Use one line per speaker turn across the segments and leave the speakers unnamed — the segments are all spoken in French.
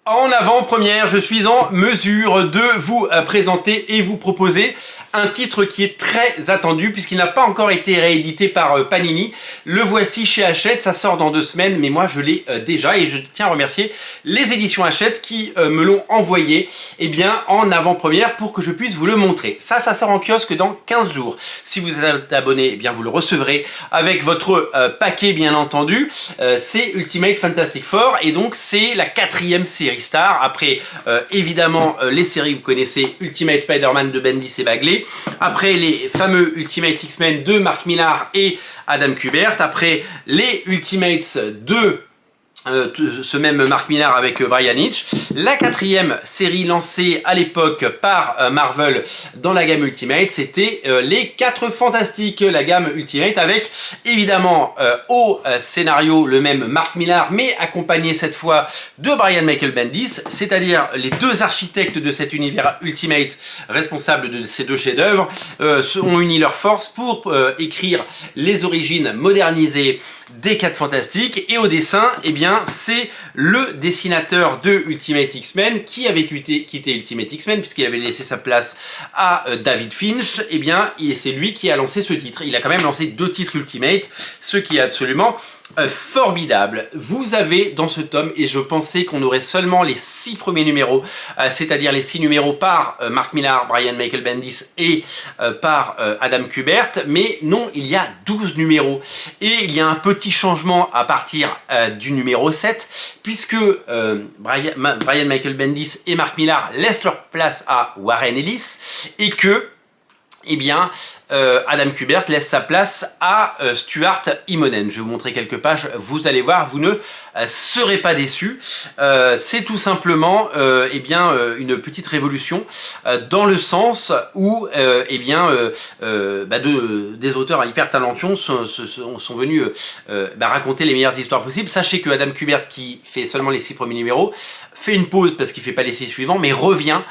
En avant-première, je suis en mesure de vous présenter et vous proposer un titre qui est très attendu puisqu'il n'a pas encore été réédité par Panini. Le voici chez Hachette, ça sort dans 2 semaines, mais moi je l'ai déjà et je tiens à remercier les éditions Hachette qui me l'ont envoyé en avant-première pour que je puisse vous le montrer. Ça sort en kiosque dans 15 jours. Si vous êtes abonné, vous le recevrez avec votre paquet bien entendu. C'est Ultimate Fantastic Four et donc c'est la 4e série Star, après évidemment les séries que vous connaissez, Ultimate Spider-Man de Bendis et Bagley, après les fameux Ultimate X-Men de Mark Millar et Adam Kubert, après les Ultimates de ce même Mark Millar avec Brian Hitch, la 4e série lancée à l'époque par Marvel dans la gamme Ultimate, c'était les 4 Fantastiques, la gamme Ultimate avec évidemment au scénario le même Mark Millar, mais accompagné cette fois de Brian Michael Bendis, c'est-à-dire les 2 architectes de cet univers Ultimate responsables de ces 2 chefs-d'œuvre ont uni leurs forces pour écrire les origines modernisées des 4 Fantastiques, et au dessin, c'est le dessinateur de Ultimate X-Men qui avait quitté Ultimate X-Men puisqu'il avait laissé sa place à David Finch, c'est lui qui a lancé ce titre. Il a quand même lancé 2 titres Ultimate, ce qui est absolument formidable. Vous avez dans ce tome, et je pensais qu'on aurait seulement les 6 premiers numéros, c'est-à-dire les 6 numéros par Mark Millar, Brian Michael Bendis et par Adam Kubert, mais non, il y a 12 numéros. Et il y a un petit changement à partir du numéro 7, puisque Brian Michael Bendis et Mark Millar laissent leur place à Warren Ellis, et que Adam Kubert laisse sa place à Stuart Immonen. Je vais vous montrer quelques pages, vous allez voir, vous ne serez pas déçus. C'est tout simplement une petite révolution dans le sens où des auteurs hyper talentueux sont venus raconter les meilleures histoires possibles. Sachez que Adam Kubert, qui fait seulement les 6 premiers numéros, fait une pause parce qu'il ne fait pas les 6 suivants, mais revient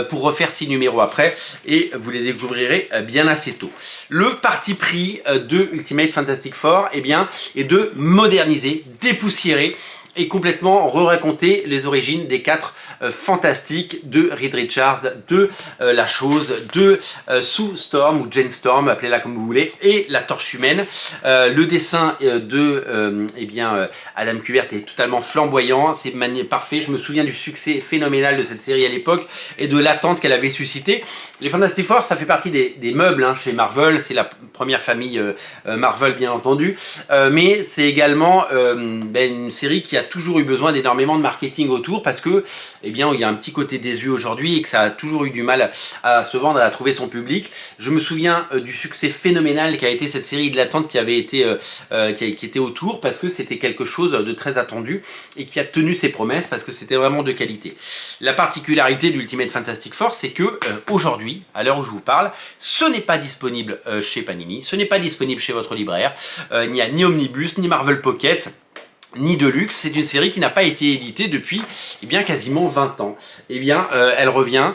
pour refaire 6 numéros après, et vous les découvrirez bien assez tôt. Le parti pris de Ultimate Fantastic Four est de moderniser, dépoussiérer et complètement re-raconter les origines des 4 Fantastiques, de Reed Richards, de La Chose, de Sue Storm ou Jane Storm, appelez-la comme vous voulez, et la Torche Humaine. Le dessin de Adam Kubert est totalement flamboyant, c'est parfait. Je me souviens du succès phénoménal de cette série à l'époque et de l'attente qu'elle avait suscité. Les Fantastic Four, ça fait partie des meubles chez Marvel, c'est la première famille Marvel bien entendu, mais c'est également une série qui a toujours eu besoin d'énormément de marketing autour parce que il y a un petit côté désuet aujourd'hui et que ça a toujours eu du mal à se vendre, à trouver son public. Je me souviens du succès phénoménal qu'a été cette série, de l'attente qui était autour, parce que c'était quelque chose de très attendu et qui a tenu ses promesses parce que c'était vraiment de qualité. La particularité d'Ultimate Fantastic Four, c'est que aujourd'hui, à l'heure où je vous parle, ce n'est pas disponible chez Panini, ce n'est pas disponible chez votre libraire, il n'y a ni Omnibus, ni Marvel Pocket, ni Deluxe. C'est une série qui n'a pas été éditée depuis quasiment 20 ans. Elle revient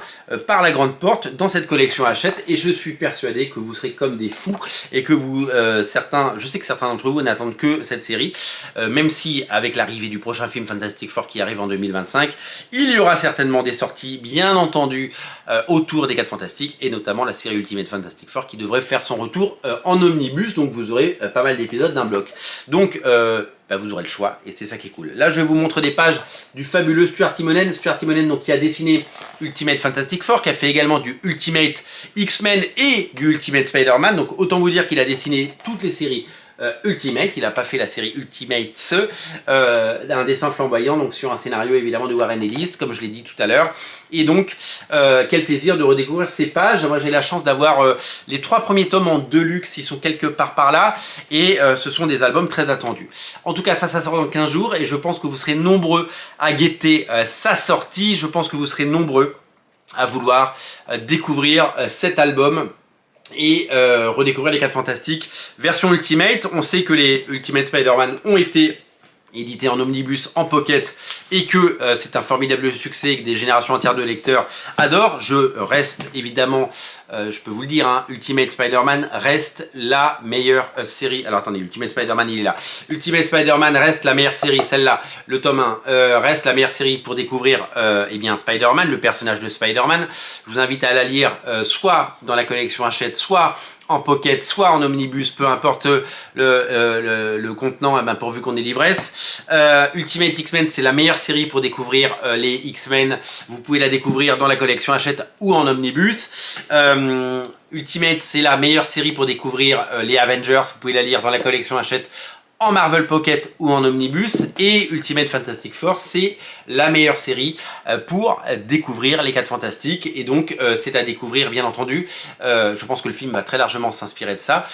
par la grande porte dans cette collection Hachette, et je suis persuadé que vous serez comme des fous et que je sais que certains d'entre vous n'attendent que cette série, même si avec l'arrivée du prochain film Fantastic Four qui arrive en 2025, il y aura certainement des sorties bien entendu autour des 4 Fantastiques, et notamment la série Ultimate Fantastic Four qui devrait faire son retour en omnibus, donc vous aurez pas mal d'épisodes d'un bloc. Donc vous aurez le choix, et c'est ça qui est cool. Là, je vous montre des pages du fabuleux Stuart Immonen. Stuart Immonen, donc, qui a dessiné Ultimate Fantastic Four, qui a fait également du Ultimate X-Men et du Ultimate Spider-Man. Donc, autant vous dire qu'il a dessiné toutes les séries Ultimate. Il n'a pas fait la série Ultimate, un dessin flamboyant, donc sur un scénario évidemment de Warren Ellis, comme je l'ai dit tout à l'heure. Et donc, quel plaisir de redécouvrir ces pages. Moi, j'ai la chance d'avoir les 3 premiers tomes en Deluxe, ils sont quelque part par là, et ce sont des albums très attendus. En tout cas, ça sort dans 15 jours, et je pense que vous serez nombreux à guetter sa sortie. Je pense que vous serez nombreux à vouloir découvrir cet album et redécouvrir les 4 Fantastiques version Ultimate. On sait que les Ultimate Spider-Man ont été édité en omnibus, en pocket, et que c'est un formidable succès que des générations entières de lecteurs adorent. Je reste évidemment, je peux vous le dire, hein, Ultimate Spider-Man reste la meilleure série. Alors attendez, Ultimate Spider-Man il est là. Ultimate Spider-Man reste la meilleure série, celle-là, le tome 1, reste la meilleure série pour découvrir eh bien Spider-Man, le personnage de Spider-Man. Je vous invite à la lire soit dans la collection Hachette, soit en pocket, soit en omnibus, peu importe le contenant, eh ben, pourvu qu'on ait l'ivresse. Ultimate X-Men, c'est la meilleure série pour découvrir les X-Men. Vous pouvez la découvrir dans la collection Hachette ou en omnibus. Ultimate, c'est la meilleure série pour découvrir les Avengers. Vous pouvez la lire dans la collection Hachette en Marvel Pocket ou en omnibus. Et Ultimate Fantastic Four, c'est la meilleure série pour découvrir les 4 Fantastiques, et donc c'est à découvrir bien entendu, je pense que le film va très largement s'inspirer de ça,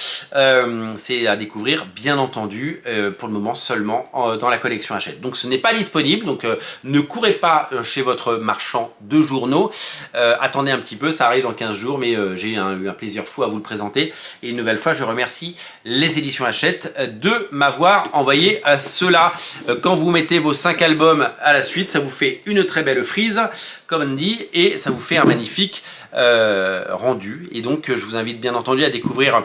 c'est à découvrir bien entendu pour le moment seulement dans la collection Hachette. Donc ce n'est pas disponible, donc ne courez pas chez votre marchand de journaux, attendez un petit peu, ça arrive dans 15 jours, mais j'ai eu un plaisir fou à vous le présenter, et une nouvelle fois je remercie les éditions Hachette de m'avoir envoyé cela. Quand vous mettez vos 5 albums à la suite, ça vous fait une très belle frise, comme on dit, et ça vous fait un magnifique rendu. Et donc je vous invite bien entendu à découvrir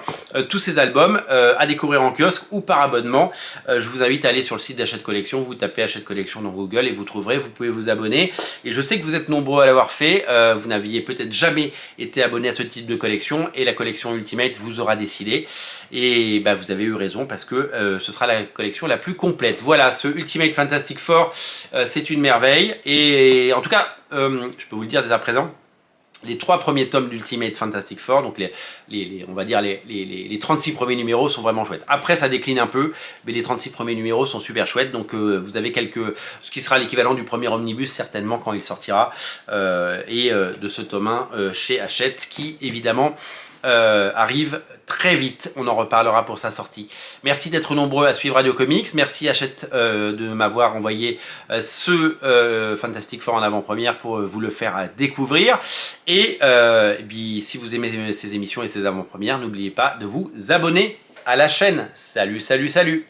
tous ces albums, à découvrir en kiosque ou par abonnement. Je vous invite à aller sur le site d'Hachette Collection, vous tapez Hachette Collection dans Google et vous trouverez, vous pouvez vous abonner. Et je sais que vous êtes nombreux à l'avoir fait, vous n'aviez peut-être jamais été abonné à ce type de collection, et la collection Ultimate vous aura décidé. Et bah, vous avez eu raison, parce que ce sera la collection la plus complète. Voilà, ce Ultimate Fantastic Four, c'est une merveille. Et en tout cas, je peux vous le dire dès à présent, les 3 premiers tomes d'Ultimate Fantastic Four, donc on va dire les 36 premiers numéros sont vraiment chouettes. Après ça décline un peu, mais les 36 premiers numéros sont super chouettes, donc vous avez ce qui sera l'équivalent du premier omnibus certainement quand il sortira, et de ce tome 1 chez Hachette, qui évidemment arrive très vite. On en reparlera pour sa sortie. Merci d'être nombreux à suivre Radio Comics. Merci Hachette de m'avoir envoyé ce Fantastic Four en avant-première pour vous le faire découvrir. Et puis, si vous aimez ces émissions et ces avant-premières, n'oubliez pas de vous abonner à la chaîne. Salut, salut, salut!